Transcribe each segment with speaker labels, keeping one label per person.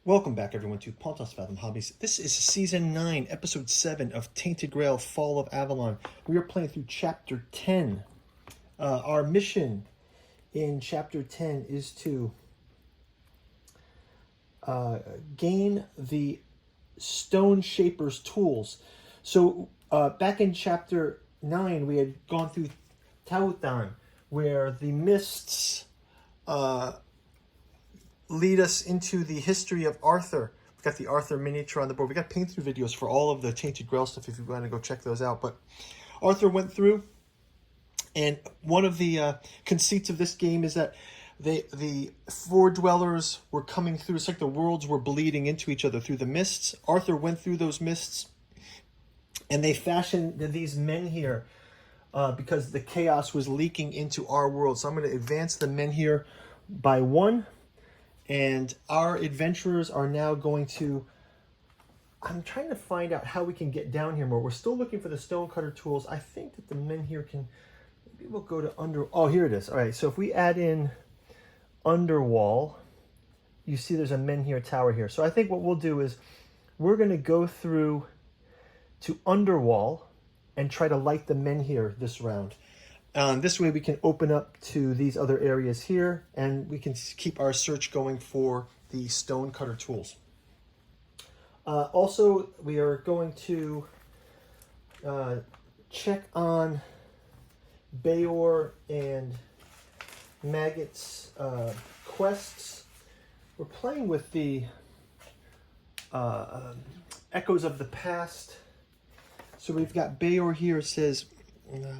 Speaker 1: Welcome back, everyone, to Pontos Fathom Hobbies. This is Season 9, Episode 7 of Tainted Grail, Fall of Avalon. We are playing through Chapter 10. Our mission in Chapter 10 is to gain the Stoneshaper's tools. So, back in Chapter 9, we had gone through Tainted, where the mists lead us into the history of Arthur. We've got the Arthur miniature on the board. We got paint through videos for all of the Tainted Grail stuff if you want to go check those out. But Arthur went through, and one of the conceits of this game is that the four dwellers were coming through. It's like the worlds were bleeding into each other through the mists. Arthur went through those mists, and they fashioned these menhir because the chaos was leaking into our world. So I'm going to advance the menhir by one. And our adventurers are now going to... I'm trying to find out how we can get down here more. We're still looking for the stonecutter tools. I think that the menhir can... Maybe we'll go to under... Oh, here it is. All right, so if we add in underwall, you see there's a menhir tower here. So I think what we'll do is we're going to go through to underwall and try to light the menhir this round. This way we can open up to these other areas here, and we can keep our search going for the stonecutter tools. Also, we are going to check on Bayor and Maggot's quests. We're playing with the Echoes of the Past. So we've got Bayor here. It says...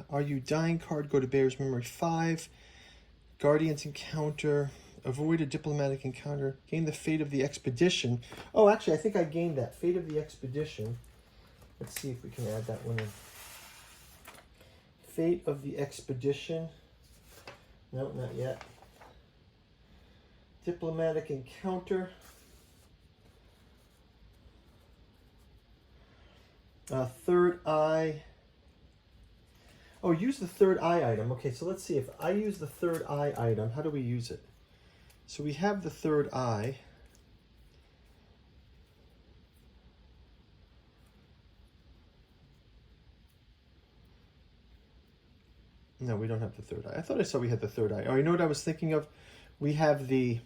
Speaker 1: Are you dying card? Go to Bear's Memory 5. Guardian's Encounter. Avoid a diplomatic encounter. Gain the Fate of the Expedition. Oh, actually, I think I gained that. Fate of the Expedition. Let's see if we can add that one in. Fate of the Expedition. No, not yet. Diplomatic Encounter. Third Eye. Oh, use the third eye item. Okay, so let's see. If I use the third eye item, how do we use it? So we have the third eye. No, we don't have the third eye. I thought I saw we had the third eye. Oh, you know what I was thinking of? We have the...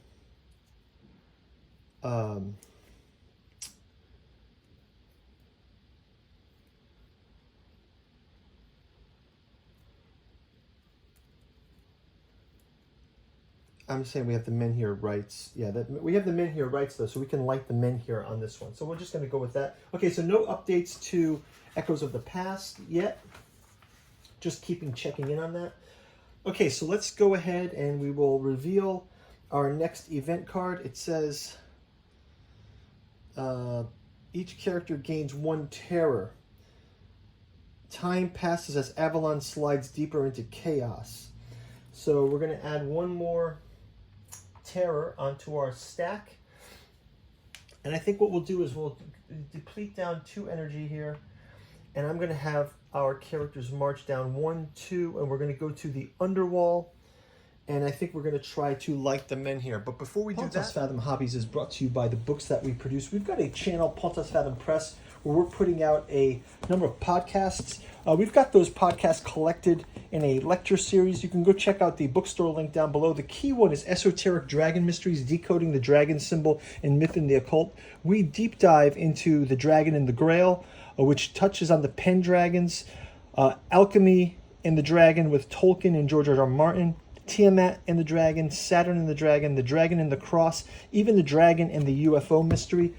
Speaker 1: I'm saying we have the menhir rights. Yeah, we have the menhir rights though, so we can light the menhir on this one. So we're just going to go with that. Okay, so no updates to Echoes of the Past yet. Just checking in on that. Okay, so let's go ahead and we will reveal our next event card. It says each character gains 1 terror. Time passes as Avalon slides deeper into chaos. So we're going to add one more terror onto our stack, and I think what we'll do is we'll deplete down 2 energy here, and I'm going to have our characters march down 1, 2, and we're going to go to the underwall, and I think we're going to try to light the menhir. But before we do that, Pontos Fathom Hobbies is brought to you by the books that we produce. We've got a channel, Pontos Fathom Press, where we're putting out a number of podcasts. We've got those podcasts collected in a lecture series. You can go check out the bookstore link down below. The key one is Esoteric Dragon Mysteries, Decoding the Dragon Symbol and Myth in the Occult. We deep dive into the dragon and the Grail, which touches on the Pendragons, Alchemy and the Dragon with Tolkien and George R.R. Martin, Tiamat and the Dragon, Saturn and the Dragon and the Cross, even the Dragon and the UFO Mystery.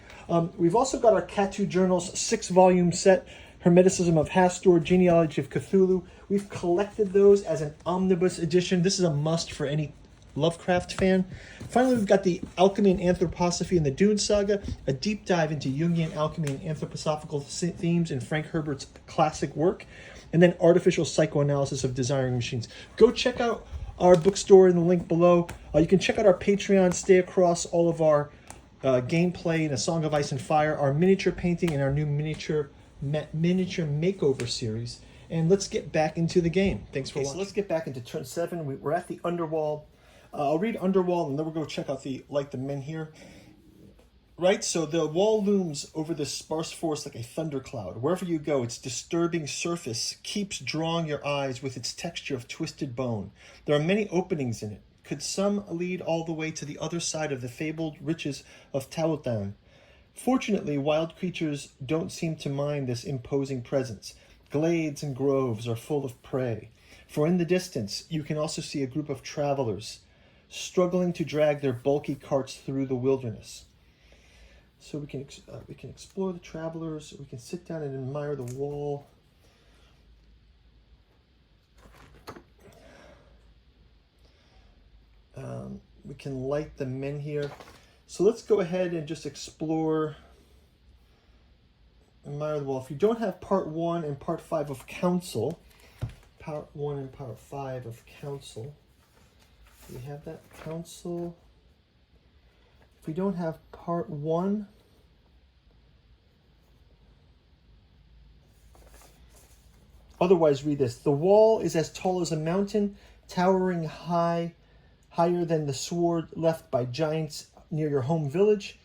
Speaker 1: We've also got our Catu Journals 6-volume set, Hermeticism of Hastur, Genealogy of Cthulhu. We've collected those as an omnibus edition. This is a must for any Lovecraft fan. Finally, we've got the Alchemy and Anthroposophy in the Dune Saga, a deep dive into Jungian alchemy and anthroposophical themes in Frank Herbert's classic work, and then Artificial Psychoanalysis of Desiring Machines. Go check out our bookstore in the link below. You can check out our Patreon, stay across all of our gameplay in A Song of Ice and Fire, our miniature painting, and our new miniature makeover series. And let's get back into the game. Thanks for watching. So let's get back into turn 7. We're at the underwall. I'll read underwall, and then we'll go check out the Light the Menhir. Right, so the wall looms over this sparse forest like a thundercloud. Wherever you go, its disturbing surface keeps drawing your eyes with its texture of twisted bone. There are many openings in it. Could some lead all the way to the other side of the fabled riches of Tainted? Fortunately, wild creatures don't seem to mind this imposing presence. Glades and groves are full of prey. For in the distance, you can also see a group of travelers struggling to drag their bulky carts through the wilderness. So we can explore the travelers. We can sit down and admire the wall. We can light the menhir. So let's go ahead and just explore, admire the wall. If you don't have part 1 and part 5 of Council, part 1 and part 5 of Council, do we have that? Council. If we don't have part 1, otherwise read this. The wall is as tall as a mountain, towering higher than the sword left by giants near your home village.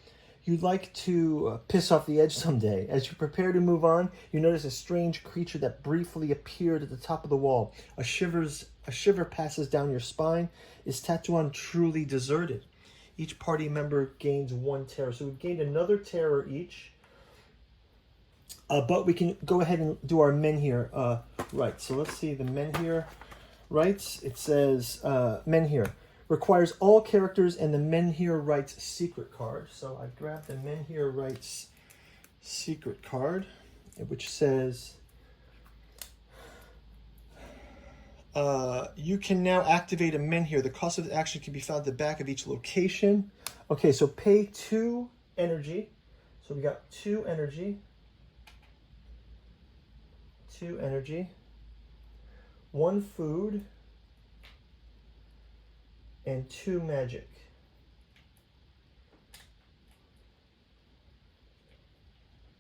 Speaker 1: You'd like to piss off the edge someday. As you prepare to move on, you notice a strange creature that briefly appeared at the top of the wall. A shiver passes down your spine. Is Tatooine truly deserted? Each party member gains 1 terror. So we've gained another terror each. But we can go ahead and do our menhir. Right, so let's see the menhir rights. It says menhir requires all characters and the menhir rights secret card. So I grabbed the menhir rights secret card, which says you can now activate a menhir. The cost of the action can be found at the back of each location. Okay, so pay 2 energy. So we got 2 energy. 2 energy. 1 food. And 2 magic.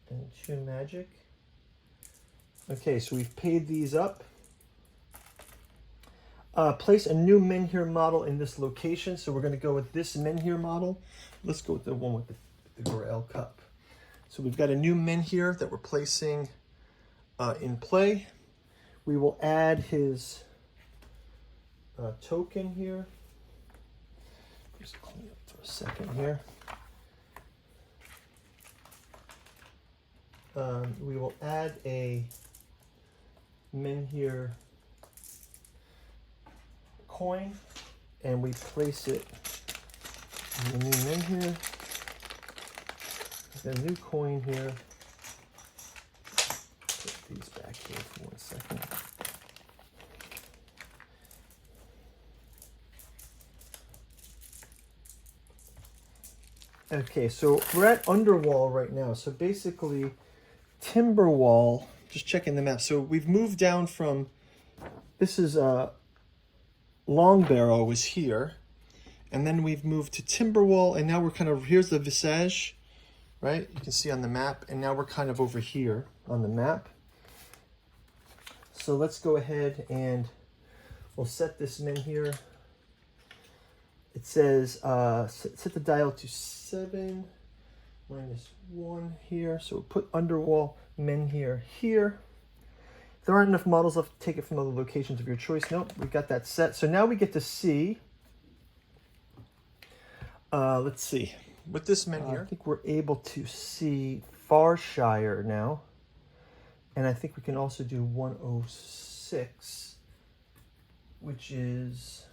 Speaker 1: And 2 magic. Okay, so we've paid these up. Place a new menhir model in this location. So we're going to go with this menhir model. Let's go with the one with the Grail cup. So we've got a new menhir that we're placing in play. We will add his token here. Just clean up for a second here. We will add a menhir coin, and we place it in the new menhir. The new coin here. Put these back here for 1 second. Okay, so we're at Underwall right now. So basically, Timberwall, just checking the map. So we've moved down from, this is Long Barrow was here. And then we've moved to Timberwall, and now we're kind of, here's the Visage, right? You can see on the map, and now we're kind of over here on the map. So let's go ahead and we'll set this menhir. It says set the dial to 7 -1 here. So we'll put Underwall menhir here. If there aren't enough models left, take it from other locations of your choice. Nope, we got that set. So now we get to see. Let's see. With this menhir, I think we're able to see Farshire now. And I think we can also do 106, which is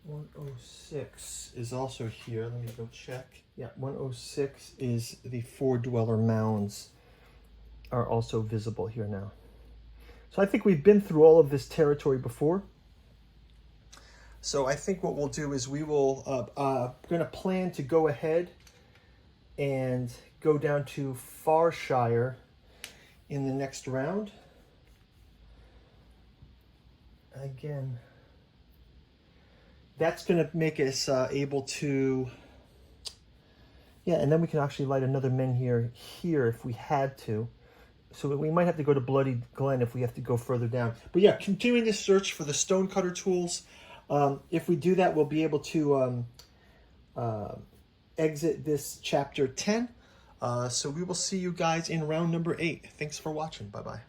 Speaker 1: 106 is also here. Let me go check. Yeah, 106 is the 4 Dweller Mounds are also visible here now. So I think we've been through all of this territory before. So I think what we'll do is we will, we're going to plan to go ahead and go down to Farshire in the next round. Again, that's going to make us able to, yeah, and then we can actually light another menhir here if we had to. So we might have to go to Bloody Glen if we have to go further down. But yeah, continuing this search for the stonecutter tools. If we do that, we'll be able to exit this chapter 10. So we will see you guys in round number 8. Thanks for watching. Bye-bye.